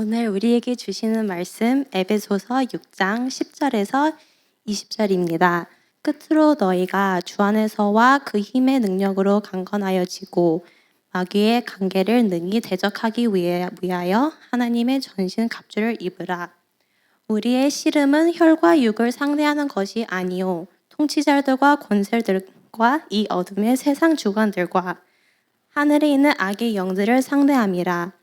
오늘 우리에게 주시는 말씀 에베소서 6장 10절에서 20절입니다. 끝으로 너희가 주 안에서와 그 힘의 능력으로 강건하여지고 마귀의 관계를 능히 대적하기 위하여 하나님의 전신 갑주를 입으라. 우리의 씨름은 혈과 육을 상대하는 것이 아니요 통치자들과 권세들과 이 어둠의 세상 주관들과 하늘에 있는 악의 영들을 상대함이라.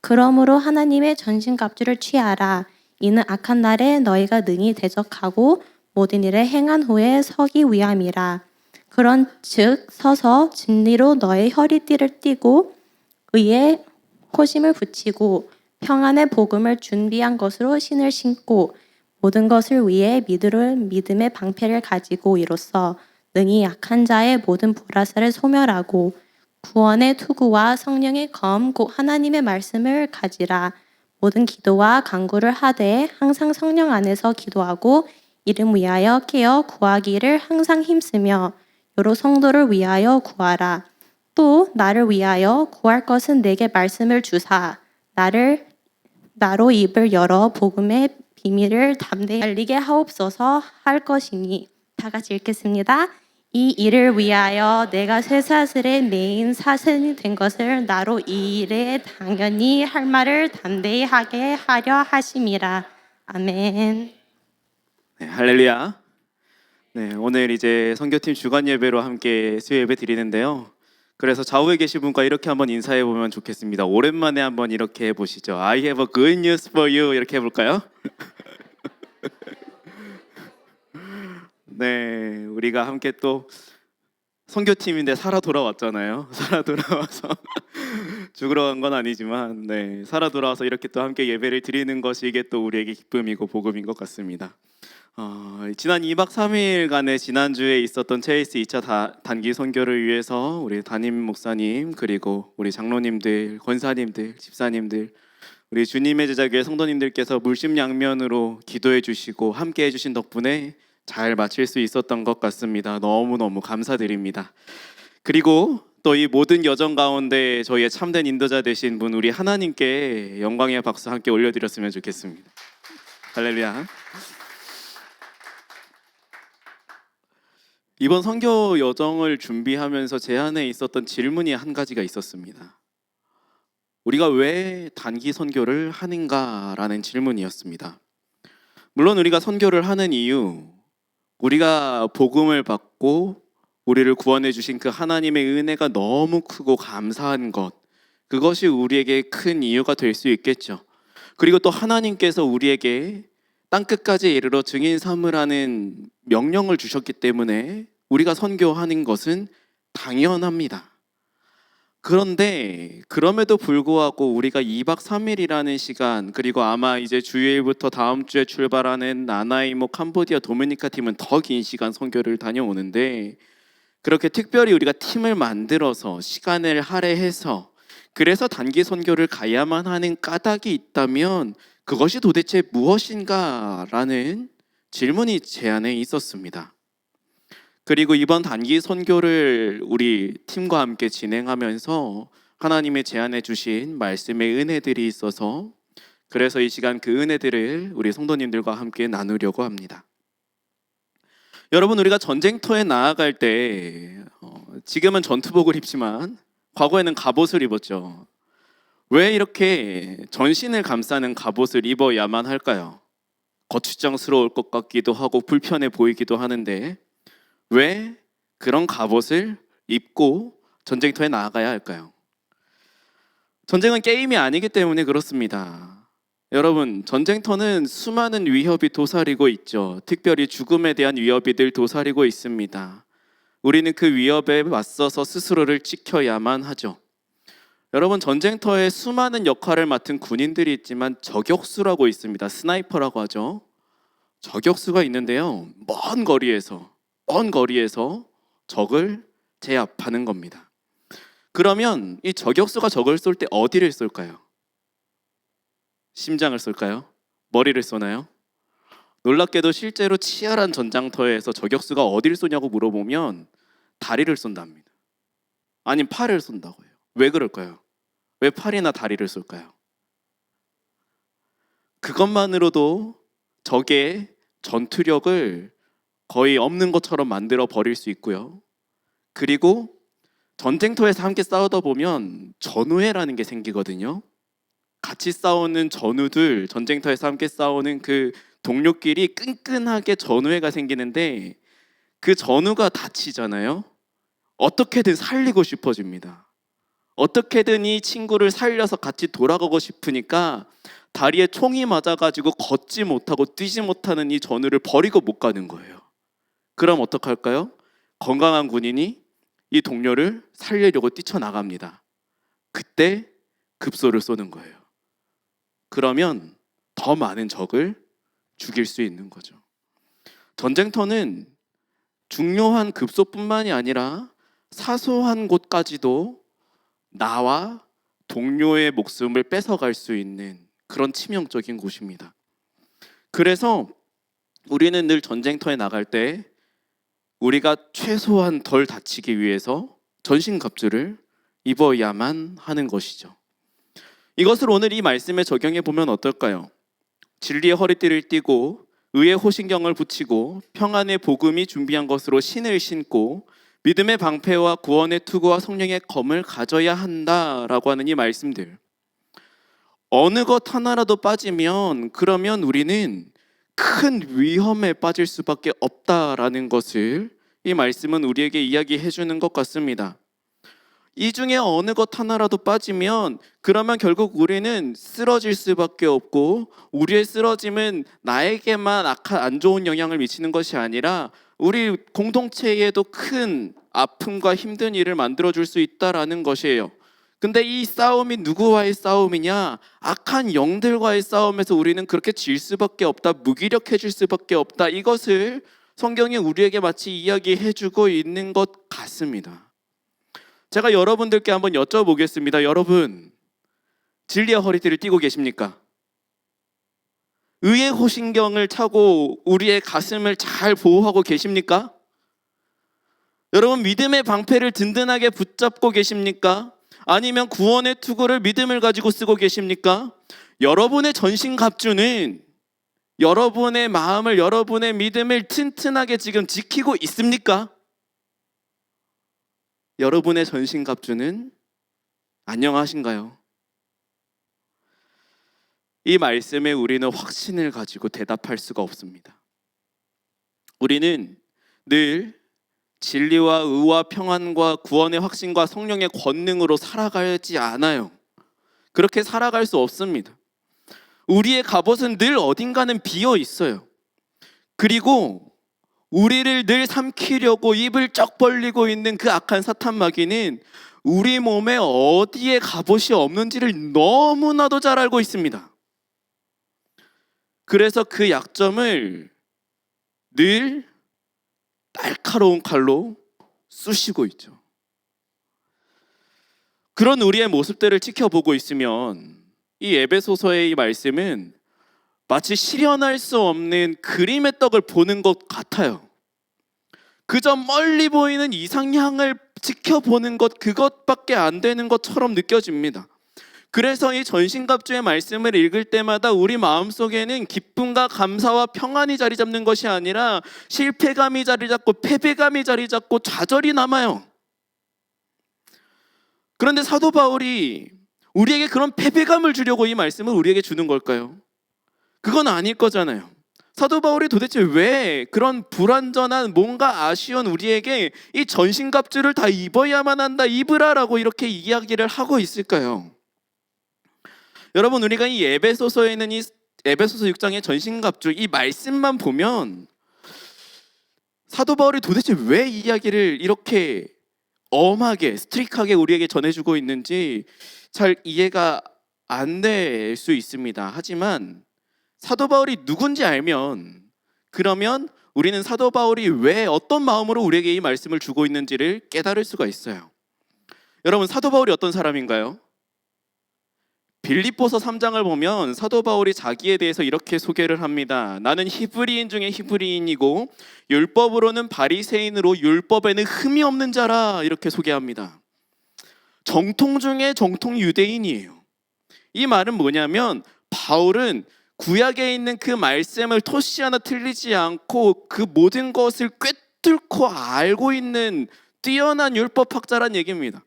그러므로 하나님의 전신갑주를 취하라. 이는 악한 날에 너희가 능히 대적하고 모든 일에 행한 후에 서기 위함이라. 그런즉 서서 진리로 너의 허리띠를 띠고 의의 호심을 붙이고 평안의 복음을 준비한 것으로 신을 신고 모든 것을 위해 믿음의 방패를 가지고 이로써 능히 약한 자의 모든 불화살을 소멸하고 구원의 투구와 성령의 검 곧 하나님의 말씀을 가지라. 모든 기도와 간구를 하되 항상 성령 안에서 기도하고 이름 위하여 깨어 구하기를 항상 힘쓰며 여러 성도를 위하여 구하라. 또 나를 위하여 구할 것은 내게 말씀을 주사 나로 입을 열어 복음의 비밀을 담대히 알리게 하옵소서 할 것이니. 다 같이 읽겠습니다. 이 일을 위하여 내가 쇠사슬에 매인 사슬이 된 것을 나로 이 일에 당연히 할 말을 담대히 하게 하려 하심이라. 아멘. 네, 할렐루야. 네, 오늘 이제 선교팀 주간 예배로 함께 수요 예배 드리는데요. 그래서 좌우에 계신 분과 이렇게 한번 인사해 보면 좋겠습니다. 오랜만에 한번 이렇게 해보시죠. I have a good news for you. 이렇게 해볼까요? 네, 우리가 함께 또 선교팀인데 살아 돌아왔잖아요. 살아 돌아와서 죽으러 간 건 아니지만, 네, 살아 돌아와서 이렇게 또 함께 예배를 드리는 것이 이게 또 우리에게 기쁨이고 복음인 것 같습니다. 지난 2박 3일간의 지난주에 있었던 체이스 2차 단기 선교를 위해서 우리 담임 목사님 그리고 우리 장로님들, 권사님들, 집사님들, 우리 주님의 제자교회 성도님들께서 물심양면으로 기도해 주시고 함께 해주신 덕분에 잘 마칠 수 있었던 것 같습니다. 너무너무 감사드립니다. 그리고 또 이 모든 여정 가운데 저희의 참된 인도자 되신 분 우리 하나님께 영광의 박수 함께 올려드렸으면 좋겠습니다. 할렐루야. 이번 선교 여정을 준비하면서 제 안에 있었던 질문이 한 가지가 있었습니다. 우리가 왜 단기 선교를 하는가라는 질문이었습니다. 물론 우리가 선교를 하는 이유, 우리가 복음을 받고 우리를 구원해 주신 그 하나님의 은혜가 너무 크고 감사한 것, 그것이 우리에게 큰 이유가 될 수 있겠죠. 그리고 또 하나님께서 우리에게 땅끝까지 이르러 증인 삼으라는 명령을 주셨기 때문에 우리가 선교하는 것은 당연합니다. 그런데 그럼에도 불구하고 우리가 2박 3일이라는 시간, 그리고 아마 이제 주일부터 다음 주에 출발하는 나나이모 캄보디아 도미니카 팀은 더 긴 시간 선교를 다녀오는데, 그렇게 특별히 우리가 팀을 만들어서 시간을 할애해서 그래서 단기 선교를 가야만 하는 까닭이 있다면 그것이 도대체 무엇인가라는 질문이 제 안에 있었습니다. 그리고 이번 단기 선교를 우리 팀과 함께 진행하면서 하나님의 제안해 주신 말씀의 은혜들이 있어서 그래서 이 시간 그 은혜들을 우리 성도님들과 함께 나누려고 합니다. 여러분, 우리가 전쟁터에 나아갈 때 지금은 전투복을 입지만 과거에는 갑옷을 입었죠. 왜 이렇게 전신을 감싸는 갑옷을 입어야만 할까요? 거추장스러울 것 같기도 하고 불편해 보이기도 하는데 왜 그런 갑옷을 입고 전쟁터에 나아가야 할까요? 전쟁은 게임이 아니기 때문에 그렇습니다. 여러분, 전쟁터는 수많은 위협이 도사리고 있죠. 특별히 죽음에 대한 위협이 늘 도사리고 있습니다. 우리는 그 위협에 맞서서 스스로를 지켜야만 하죠. 여러분, 전쟁터에 수많은 역할을 맡은 군인들이 있지만 저격수라고 있습니다. 스나이퍼라고 하죠. 저격수가 있는데요, 먼 거리에서 적을 제압하는 겁니다. 그러면 이 저격수가 적을 쏠 때 어디를 쏠까요? 심장을 쏠까요? 머리를 쏘나요? 놀랍게도 실제로 치열한 전장터에서 저격수가 어디를 쏘냐고 물어보면 다리를 쏜답니다. 아니면 팔을 쏜다고 해요. 왜 그럴까요? 왜 팔이나 다리를 쏠까요? 그것만으로도 적의 전투력을 거의 없는 것처럼 만들어 버릴 수 있고요. 그리고 전쟁터에서 함께 싸우다 보면 전우회라는 게 생기거든요. 같이 싸우는 전우들, 전쟁터에서 함께 싸우는 그 동료끼리 끈끈하게 전우회가 생기는데 그 전우가 다치잖아요. 어떻게든 살리고 싶어집니다. 어떻게든 이 친구를 살려서 같이 돌아가고 싶으니까 다리에 총이 맞아가지고 걷지 못하고 뛰지 못하는 이 전우를 버리고 못 가는 거예요. 그럼 어떡할까요? 건강한 군인이 이 동료를 살리려고 뛰쳐나갑니다. 그때 급소를 쏘는 거예요. 그러면 더 많은 적을 죽일 수 있는 거죠. 전쟁터는 중요한 급소뿐만이 아니라 사소한 곳까지도 나와 동료의 목숨을 뺏어갈 수 있는 그런 치명적인 곳입니다. 그래서 우리는 늘 전쟁터에 나갈 때 우리가 최소한 덜 다치기 위해서 전신갑주를 입어야만 하는 것이죠. 이것을 오늘 이 말씀에 적용해 보면 어떨까요? 진리의 허리띠를 띠고 의의 호신경을 붙이고 평안의 복음이 준비한 것으로 신을 신고 믿음의 방패와 구원의 투구와 성령의 검을 가져야 한다라고 하는 이 말씀들. 어느 것 하나라도 빠지면 그러면 우리는 큰 위험에 빠질 수밖에 없다라는 것을 이 말씀은 우리에게 이야기해 주는 것 같습니다. 이 중에 어느 것 하나라도 빠지면 그러면 결국 우리는 쓰러질 수밖에 없고 우리의 쓰러짐은 나에게만 안 좋은 영향을 미치는 것이 아니라 우리 공동체에도 큰 아픔과 힘든 일을 만들어줄 수 있다라는 것이에요. 근데 이 싸움이 누구와의 싸움이냐? 악한 영들과의 싸움에서 우리는 그렇게 질 수밖에 없다, 무기력해질 수밖에 없다. 이것을 성경이 우리에게 마치 이야기해주고 있는 것 같습니다. 제가 여러분들께 한번 여쭤보겠습니다. 여러분, 진리의 허리띠를 띠고 계십니까? 의의 호신경을 차고 우리의 가슴을 잘 보호하고 계십니까? 여러분, 믿음의 방패를 든든하게 붙잡고 계십니까? 아니면 구원의 투구를 믿음을 가지고 쓰고 계십니까? 여러분의 전신갑주는 여러분의 마음을, 여러분의 믿음을 튼튼하게 지금 지키고 있습니까? 여러분의 전신갑주는 안녕하신가요? 이 말씀에 우리는 확신을 가지고 대답할 수가 없습니다. 우리는 늘 진리와 의와 평안과 구원의 확신과 성령의 권능으로 살아가지 않아요. 그렇게 살아갈 수 없습니다. 우리의 갑옷은 늘 어딘가는 비어 있어요. 그리고 우리를 늘 삼키려고 입을 쩍 벌리고 있는 그 악한 사탄 마귀는 우리 몸에 어디에 갑옷이 없는지를 너무나도 잘 알고 있습니다. 그래서 그 약점을 늘 날카로운 칼로 쑤시고 있죠. 그런 우리의 모습들을 지켜보고 있으면 이 에베소서의 이 말씀은 마치 실현할 수 없는 그림의 떡을 보는 것 같아요. 그저 멀리 보이는 이상향을 지켜보는 것, 그것밖에 안 되는 것처럼 느껴집니다. 그래서 이 전신갑주의 말씀을 읽을 때마다 우리 마음속에는 기쁨과 감사와 평안이 자리 잡는 것이 아니라 실패감이 자리 잡고 패배감이 자리 잡고 좌절이 남아요. 그런데 사도 바울이 우리에게 그런 패배감을 주려고 이 말씀을 우리에게 주는 걸까요? 그건 아닐 거잖아요. 사도 바울이 도대체 왜 그런 불완전한 뭔가 아쉬운 우리에게 이 전신갑주를 다 입어야만 한다, 입으라라고 이렇게 이야기를 하고 있을까요? 여러분, 우리가 이 에베소서에는 이 에베소서 6장의 전신갑주 이 말씀만 보면 사도 바울이 도대체 왜 이 이야기를 이렇게 엄하게 스트릭하게 우리에게 전해주고 있는지 잘 이해가 안 될 수 있습니다. 하지만 사도 바울이 누군지 알면 그러면 우리는 사도 바울이 왜 어떤 마음으로 우리에게 이 말씀을 주고 있는지를 깨달을 수가 있어요. 여러분, 사도 바울이 어떤 사람인가요? 빌립보서 3장을 보면 사도 바울이 자기에 대해서 이렇게 소개를 합니다. 나는 히브리인 중에 히브리인이고 율법으로는 바리새인으로 율법에는 흠이 없는 자라, 이렇게 소개합니다. 정통 중에 정통 유대인이에요. 이 말은 뭐냐면 바울은 구약에 있는 그 말씀을 토시 하나 틀리지 않고 그 모든 것을 꿰뚫고 알고 있는 뛰어난 율법학자란 얘기입니다.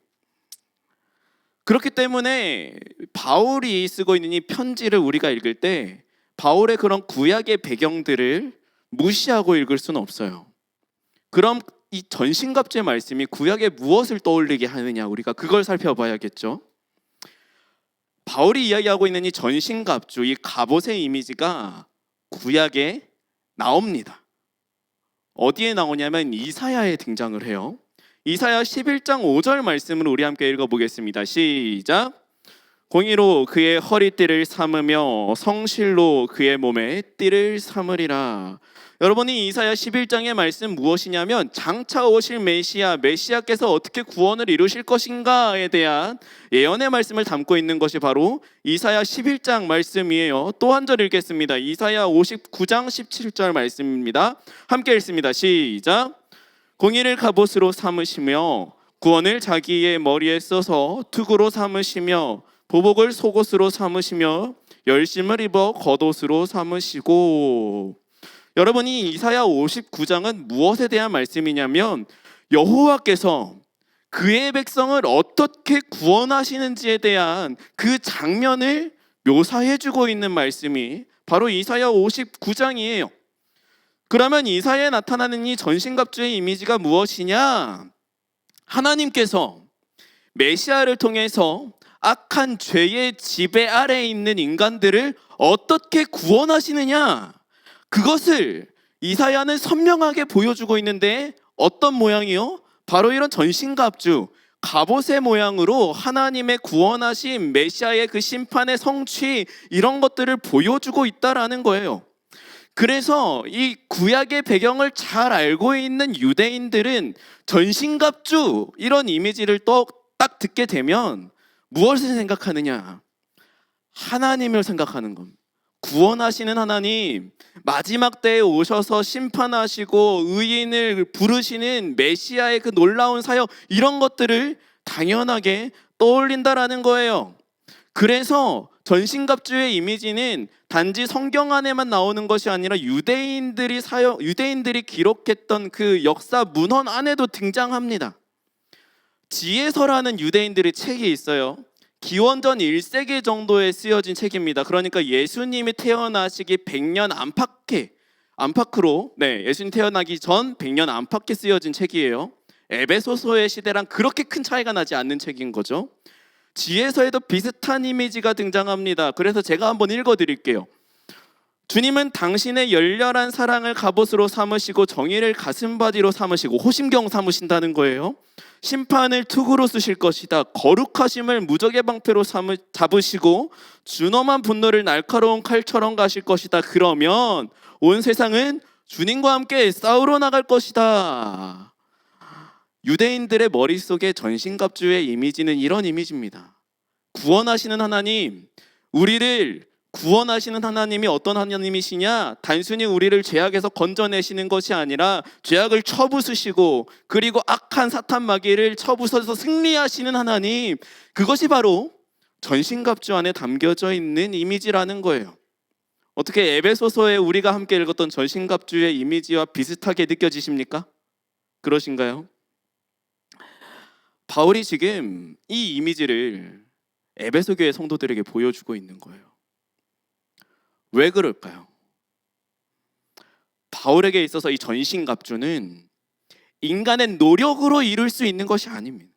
그렇기 때문에 바울이 쓰고 있는 이 편지를 우리가 읽을 때 바울의 그런 구약의 배경들을 무시하고 읽을 수는 없어요. 그럼 이 전신갑주의 말씀이 구약에 무엇을 떠올리게 하느냐, 우리가 그걸 살펴봐야겠죠. 바울이 이야기하고 있는 이 전신갑주, 이 갑옷의 이미지가 구약에 나옵니다. 어디에 나오냐면 이사야에 등장을 해요. 이사야 11장 5절 말씀을 우리 함께 읽어보겠습니다. 시작. 공의로 그의 허리띠를 삼으며 성실로 그의 몸에 띠를 삼으리라. 여러분이 이사야 11장의 말씀 무엇이냐면 장차 오실 메시아께서 어떻게 구원을 이루실 것인가에 대한 예언의 말씀을 담고 있는 것이 바로 이사야 11장 말씀이에요. 또 한 절 읽겠습니다. 이사야 59장 17절 말씀입니다. 함께 읽습니다. 시작. 공의를 갑옷으로 삼으시며 구원을 자기의 머리에 써서 투구로 삼으시며 보복을 속옷으로 삼으시며 열심을 입어 겉옷으로 삼으시고. 여러분이 이사야 59장은 무엇에 대한 말씀이냐면 여호와께서 그의 백성을 어떻게 구원하시는지에 대한 그 장면을 묘사해주고 있는 말씀이 바로 이사야 59장이에요. 그러면 이사야에 나타나는 이 전신갑주의 이미지가 무엇이냐? 하나님께서 메시아를 통해서 악한 죄의 지배 아래에 있는 인간들을 어떻게 구원하시느냐, 그것을 이사야는 선명하게 보여주고 있는데 어떤 모양이요? 바로 이런 전신갑주, 갑옷의 모양으로 하나님의 구원하신 메시아의 그 심판의 성취, 이런 것들을 보여주고 있다라는 거예요. 그래서 이 구약의 배경을 잘 알고 있는 유대인들은 전신갑주 이런 이미지를 딱 듣게 되면 무엇을 생각하느냐? 하나님을 생각하는 겁니다. 구원하시는 하나님, 마지막 때에 오셔서 심판하시고 의인을 부르시는 메시아의 그 놀라운 사역, 이런 것들을 당연하게 떠올린다라는 거예요. 그래서 전신갑주의 이미지는 단지 성경 안에만 나오는 것이 아니라 유대인들이 기록했던 그 역사 문헌 안에도 등장합니다. 지혜서라는 유대인들의 책이 있어요. 기원전 1세기 정도에 쓰여진 책입니다. 그러니까 예수님이 태어나시기 100년 안팎으로 예수님 태어나기 전 100년 안팎에 쓰여진 책이에요. 에베소서의 시대랑 그렇게 큰 차이가 나지 않는 책인 거죠. 지혜서에도 비슷한 이미지가 등장합니다. 그래서 제가 한번 읽어드릴게요. 주님은 당신의 열렬한 사랑을 갑옷으로 삼으시고 정의를 가슴바지로 삼으시고, 호심경 삼으신다는 거예요. 심판을 투구로 쓰실 것이다. 거룩하심을 무적의 방패로 잡으시고 준엄한 분노를 날카로운 칼처럼 가실 것이다. 그러면 온 세상은 주님과 함께 싸우러 나갈 것이다. 유대인들의 머릿속에 전신갑주의 이미지는 이런 이미지입니다. 구원하시는 하나님, 우리를 구원하시는 하나님이 어떤 하나님이시냐? 단순히 우리를 죄악에서 건져내시는 것이 아니라 죄악을 쳐부수시고 그리고 악한 사탄 마귀를 쳐부숴서 승리하시는 하나님, 그것이 바로 전신갑주 안에 담겨져 있는 이미지라는 거예요. 어떻게 에베소서에 우리가 함께 읽었던 전신갑주의 이미지와 비슷하게 느껴지십니까? 그러신가요? 바울이 지금 이 이미지를 에베소 교회 성도들에게 보여주고 있는 거예요. 왜 그럴까요? 바울에게 있어서 이 전신갑주는 인간의 노력으로 이룰 수 있는 것이 아닙니다.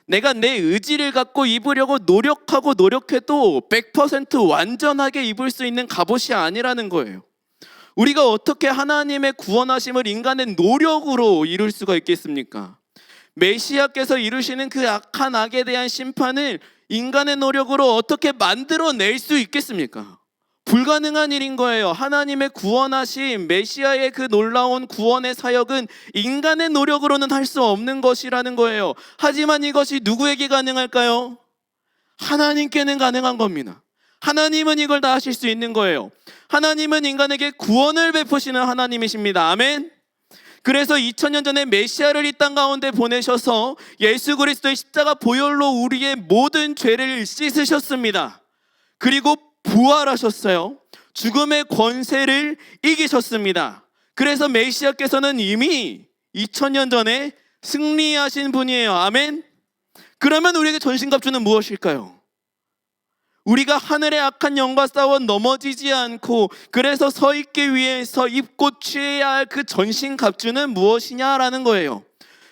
내가 내 의지를 갖고 입으려고 노력해도 100% 완전하게 입을 수 있는 갑옷이 아니라는 거예요. 우리가 어떻게 하나님의 구원하심을 인간의 노력으로 이룰 수가 있겠습니까? 메시아께서 이루시는 그 악한 악에 대한 심판을 인간의 노력으로 어떻게 만들어낼 수 있겠습니까? 불가능한 일인 거예요. 하나님의 구원하신 메시아의 그 놀라운 구원의 사역은 인간의 노력으로는 할 수 없는 것이라는 거예요. 하지만 이것이 누구에게 가능할까요? 하나님께는 가능한 겁니다. 하나님은 이걸 다 하실 수 있는 거예요. 하나님은 인간에게 구원을 베푸시는 하나님이십니다. 아멘. 그래서 2000년 전에 메시아를 이 땅 가운데 보내셔서 예수 그리스도의 십자가 보혈로 우리의 모든 죄를 씻으셨습니다. 그리고 부활하셨어요. 죽음의 권세를 이기셨습니다. 그래서 메시아께서는 이미 2000년 전에 승리하신 분이에요. 아멘. 그러면 우리에게 전신갑주는 무엇일까요? 우리가 하늘의 악한 영과 싸워 넘어지지 않고 그래서 서 있기 위해서 입고 취해야 할 그 전신갑주는 무엇이냐라는 거예요.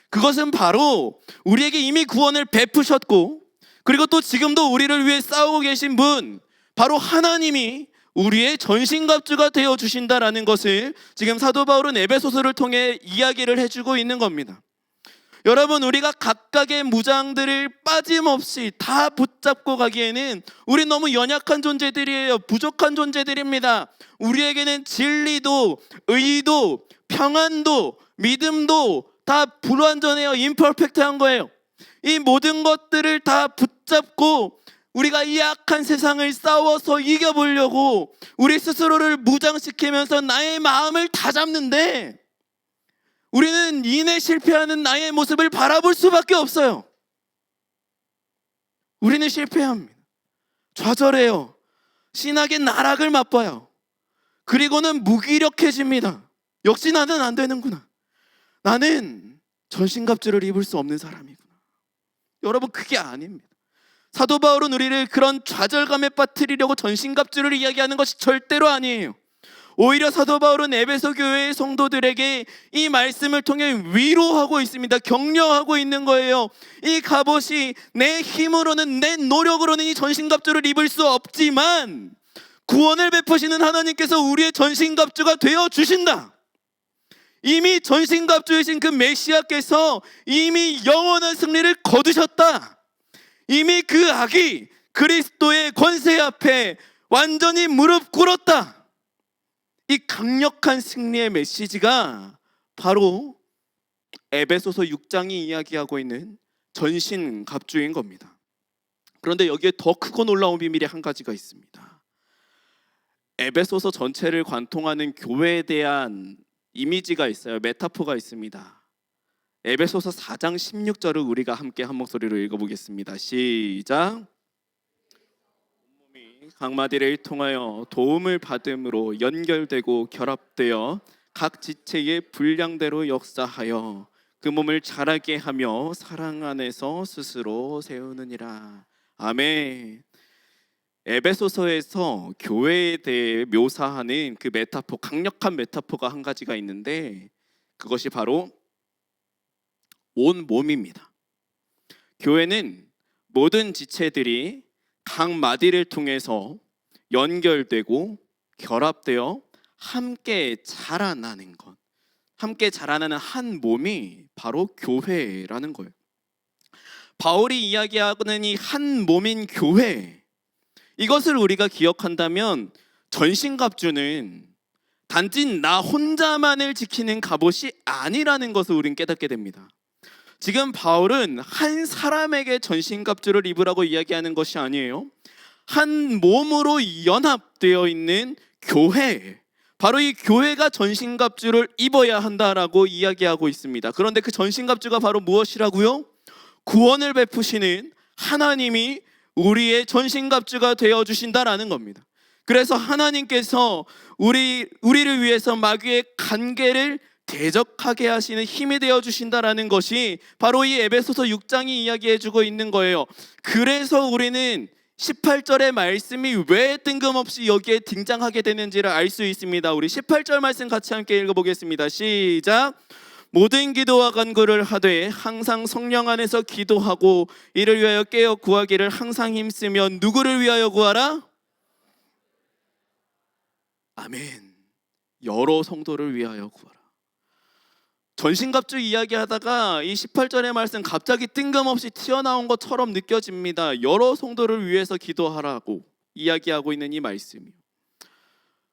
그것은 바로 우리에게 이미 구원을 베푸셨고 그리고 또 지금도 우리를 위해 싸우고 계신 분, 바로 하나님이 우리의 전신갑주가 되어 주신다라는 것을 지금 사도 바울은 에베소서를 통해 이야기를 해주고 있는 겁니다. 여러분, 우리가 각각의 무장들을 빠짐없이 다 붙잡고 가기에는 우리 너무 연약한 존재들이에요. 부족한 존재들입니다. 우리에게는 진리도 의도 평안도 믿음도 다 불완전해요. 임퍼펙트한 거예요. 이 모든 것들을 다 붙잡고 우리가 이 악한 세상을 싸워서 이겨보려고 우리 스스로를 무장시키면서 나의 마음을 다 잡는데 우리는 이내 실패하는 나의 모습을 바라볼 수밖에 없어요. 우리는 실패합니다. 좌절해요. 신학의 나락을 맛봐요. 그리고는 무기력해집니다. 역시 나는 안 되는구나. 나는 전신갑주를 입을 수 없는 사람이구나. 여러분, 그게 아닙니다. 사도 바울은 우리를 그런 좌절감에 빠뜨리려고 전신갑주를 이야기하는 것이 절대로 아니에요. 오히려 사도 바울은 에베소 교회의 성도들에게 이 말씀을 통해 위로하고 있습니다. 격려하고 있는 거예요. 이 갑옷이 내 힘으로는 내 노력으로는 이 전신갑주를 입을 수 없지만 구원을 베푸시는 하나님께서 우리의 전신갑주가 되어 주신다. 이미 전신갑주이신 그 메시아께서 이미 영원한 승리를 거두셨다. 이미 그 악이 그리스도의 권세 앞에 완전히 무릎 꿇었다. 이 강력한 승리의 메시지가 바로 에베소서 6장이 이야기하고 있는 전신갑주인 겁니다. 그런데 여기에 더 크고 놀라운 비밀이 한 가지가 있습니다. 에베소서 전체를 관통하는 교회에 대한 이미지가 있어요. 메타포가 있습니다. 에베소서 4장 16절을 우리가 함께 한 목소리로 읽어보겠습니다. 시작. 각마디를 통하여 도움을 받음으로 연결되고 결합되어 각 지체의 분량대로 역사하여 그 몸을 자라게 하며 사랑 안에서 스스로 세우느니라. 아멘. 에베소서에서 교회에 대해 묘사하는 그 메타포, 강력한 메타포가 한 가지가 있는데 그것이 바로 온 몸입니다. 교회는 모든 지체들이 각 마디를 통해서 연결되고 결합되어 함께 자라나는 것, 함께 자라나는 한 몸이 바로 교회라는 거예요. 바울이 이야기하는 이 한 몸인 교회, 이것을 우리가 기억한다면 전신갑주는 단지 나 혼자만을 지키는 갑옷이 아니라는 것을 우리는 깨닫게 됩니다. 지금 바울은 한 사람에게 전신갑주를 입으라고 이야기하는 것이 아니에요. 한 몸으로 연합되어 있는 교회, 바로 이 교회가 전신갑주를 입어야 한다라고 이야기하고 있습니다. 그런데 그 전신갑주가 바로 무엇이라고요? 구원을 베푸시는 하나님이 우리의 전신갑주가 되어 주신다라는 겁니다. 그래서 하나님께서 우리를 위해서 마귀의 간계를 대적하게 하시는 힘이 되어 주신다라는 것이 바로 이 에베소서 6장이 이야기해 주고 있는 거예요. 그래서 우리는 18절의 말씀이 왜 뜬금없이 여기에 등장하게 되는지를 알 수 있습니다. 우리 18절 말씀 같이 함께 읽어보겠습니다. 시작. 모든 기도와 간구를 하되 항상 성령 안에서 기도하고 이를 위하여 깨어 구하기를 항상 힘쓰며 누구를 위하여 구하라? 아멘. 여러 성도를 위하여 구하라. 전신갑주 이야기하다가 이 18절의 말씀 갑자기 뜬금없이 튀어나온 것처럼 느껴집니다. 여러 성도를 위해서 기도하라고 이야기하고 있는 이 말씀이요.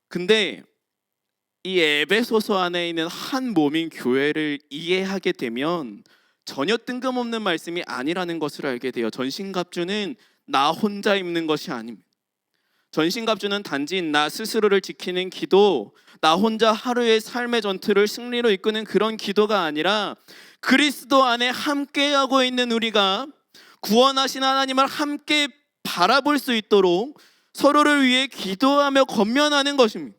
근데 이 에베소서 안에 있는 한 몸인 교회를 이해하게 되면 전혀 뜬금없는 말씀이 아니라는 것을 알게 돼요. 전신갑주는 나 혼자 입는 것이 아닙니다. 전신갑주는 단지 나 스스로를 지키는 기도, 나 혼자 하루의 삶의 전투를 승리로 이끄는 그런 기도가 아니라 그리스도 안에 함께하고 있는 우리가 구원하신 하나님을 함께 바라볼 수 있도록 서로를 위해 기도하며 권면하는 것입니다.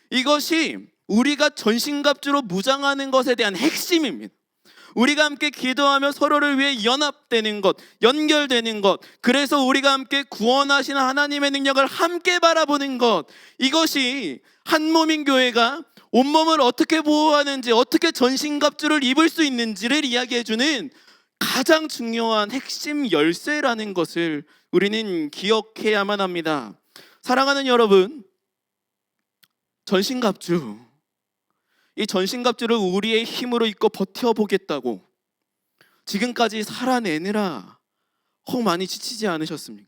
이것이 우리가 전신갑주로 무장하는 것에 대한 핵심입니다. 우리가 함께 기도하며 서로를 위해 연합되는 것, 연결되는 것, 그래서 우리가 함께 구원하시는 하나님의 능력을 함께 바라보는 것, 이것이 한 몸인 교회가 온몸을 어떻게 보호하는지, 어떻게 전신갑주를 입을 수 있는지를 이야기해주는 가장 중요한 핵심 열쇠라는 것을 우리는 기억해야만 합니다. 사랑하는 여러분, 전신갑주, 이 전신갑주를 우리의 힘으로 입고 버텨보겠다고 지금까지 살아내느라 많이 지치지 않으셨습니까?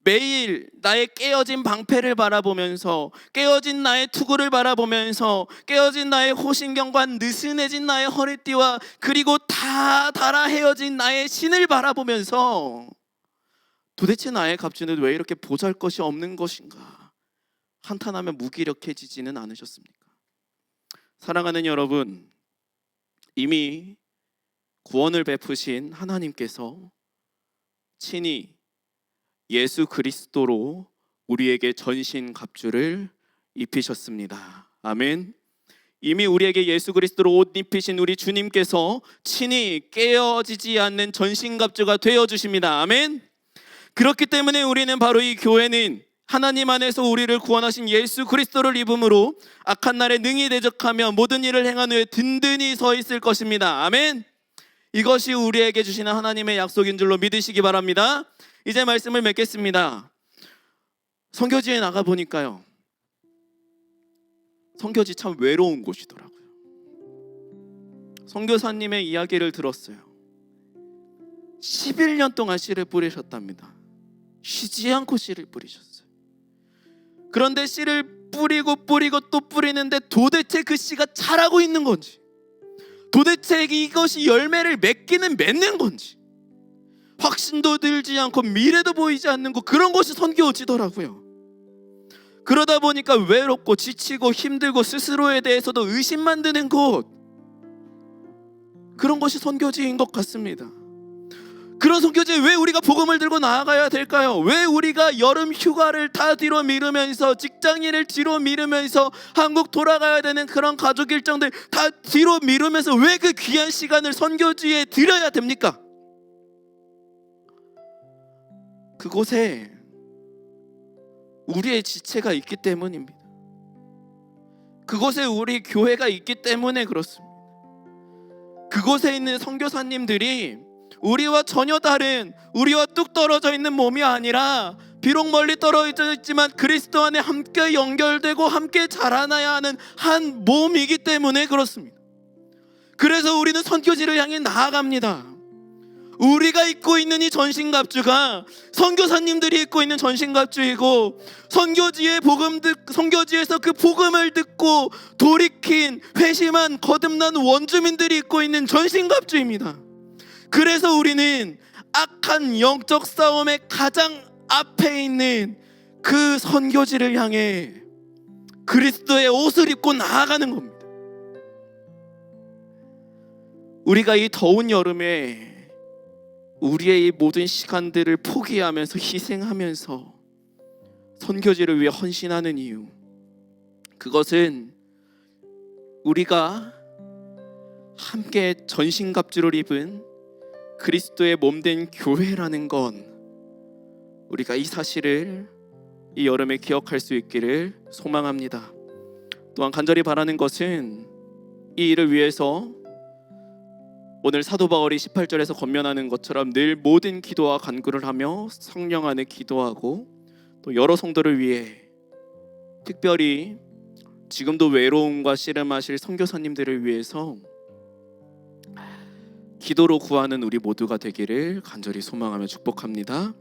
매일 나의 깨어진 방패를 바라보면서, 깨어진 나의 투구를 바라보면서, 깨어진 나의 호신경과 느슨해진 나의 허리띠와 그리고 다 닳아 헤어진 나의 신을 바라보면서 도대체 나의 갑주는 왜 이렇게 보잘것이 없는 것인가 한탄하며 무기력해지지는 않으셨습니까? 사랑하는 여러분, 이미 구원을 베푸신 하나님께서 친히 예수 그리스도로 우리에게 전신 갑주를 입히셨습니다. 아멘. 이미 우리에게 예수 그리스도로 옷 입히신 우리 주님께서 친히 깨어지지 않는 전신 갑주가 되어 주십니다. 아멘. 그렇기 때문에 우리는 바로 이 교회는 하나님 안에서 우리를 구원하신 예수 그리스도를 입음으로 악한 날에 능히 대적하며 모든 일을 행한 후에 든든히 서 있을 것입니다. 아멘. 이것이 우리에게 주시는 하나님의 약속인 줄로 믿으시기 바랍니다. 이제 말씀을 맺겠습니다. 선교지에 나가 보니까요, 선교지 참 외로운 곳이더라고요. 선교사님의 이야기를 들었어요. 11년 동안 씨를 뿌리셨답니다. 쉬지 않고 씨를 뿌리셨어요. 그런데 씨를 뿌리고 또 뿌리는데 도대체 그 씨가 자라고 있는 건지, 도대체 이것이 열매를 맺는 건지 확신도 들지 않고 미래도 보이지 않는 것, 그런 것이 선교지더라고요. 그러다 보니까 외롭고 지치고 힘들고 스스로에 대해서도 의심만 드는 곳, 그런 것이 선교지인 것 같습니다. 그런 선교지에 왜 우리가 복음을 들고 나아가야 될까요? 왜 우리가 여름 휴가를 다 뒤로 미루면서, 직장일을 뒤로 미루면서, 한국 돌아가야 되는 그런 가족 일정들 다 뒤로 미루면서 왜 그 귀한 시간을 선교지에 들여야 됩니까? 그곳에 우리의 지체가 있기 때문입니다. 그곳에 우리 교회가 있기 때문에 그렇습니다. 그곳에 있는 선교사님들이 우리와 전혀 다른, 우리와 뚝 떨어져 있는 몸이 아니라 비록 멀리 떨어져 있지만 그리스도 안에 함께 연결되고 함께 자라나야 하는 한 몸이기 때문에 그렇습니다. 그래서 우리는 선교지를 향해 나아갑니다. 우리가 입고 있는 이 전신갑주가 선교사님들이 입고 있는 전신갑주이고, 선교지에서 그 복음을 듣고 돌이킨 회심한 거듭난 원주민들이 입고 있는 전신갑주입니다. 그래서 우리는 악한 영적 싸움의 가장 앞에 있는 그 선교지를 향해 그리스도의 옷을 입고 나아가는 겁니다. 우리가 이 더운 여름에 우리의 이 모든 시간들을 포기하면서 희생하면서 선교지를 위해 헌신하는 이유, 그것은 우리가 함께 전신갑주를 입은 그리스도의 몸된 교회라는 건, 우리가 이 사실을 이 여름에 기억할 수 있기를 소망합니다. 또한 간절히 바라는 것은 이 일을 위해서 오늘 사도 바울이 18절에서 권면하는 것처럼 늘 모든 기도와 간구를 하며 성령 안에 기도하고, 또 여러 성도를 위해, 특별히 지금도 외로움과 씨름하실 선교사님들을 위해서 기도로 구하는 우리 모두가 되기를 간절히 소망하며 축복합니다.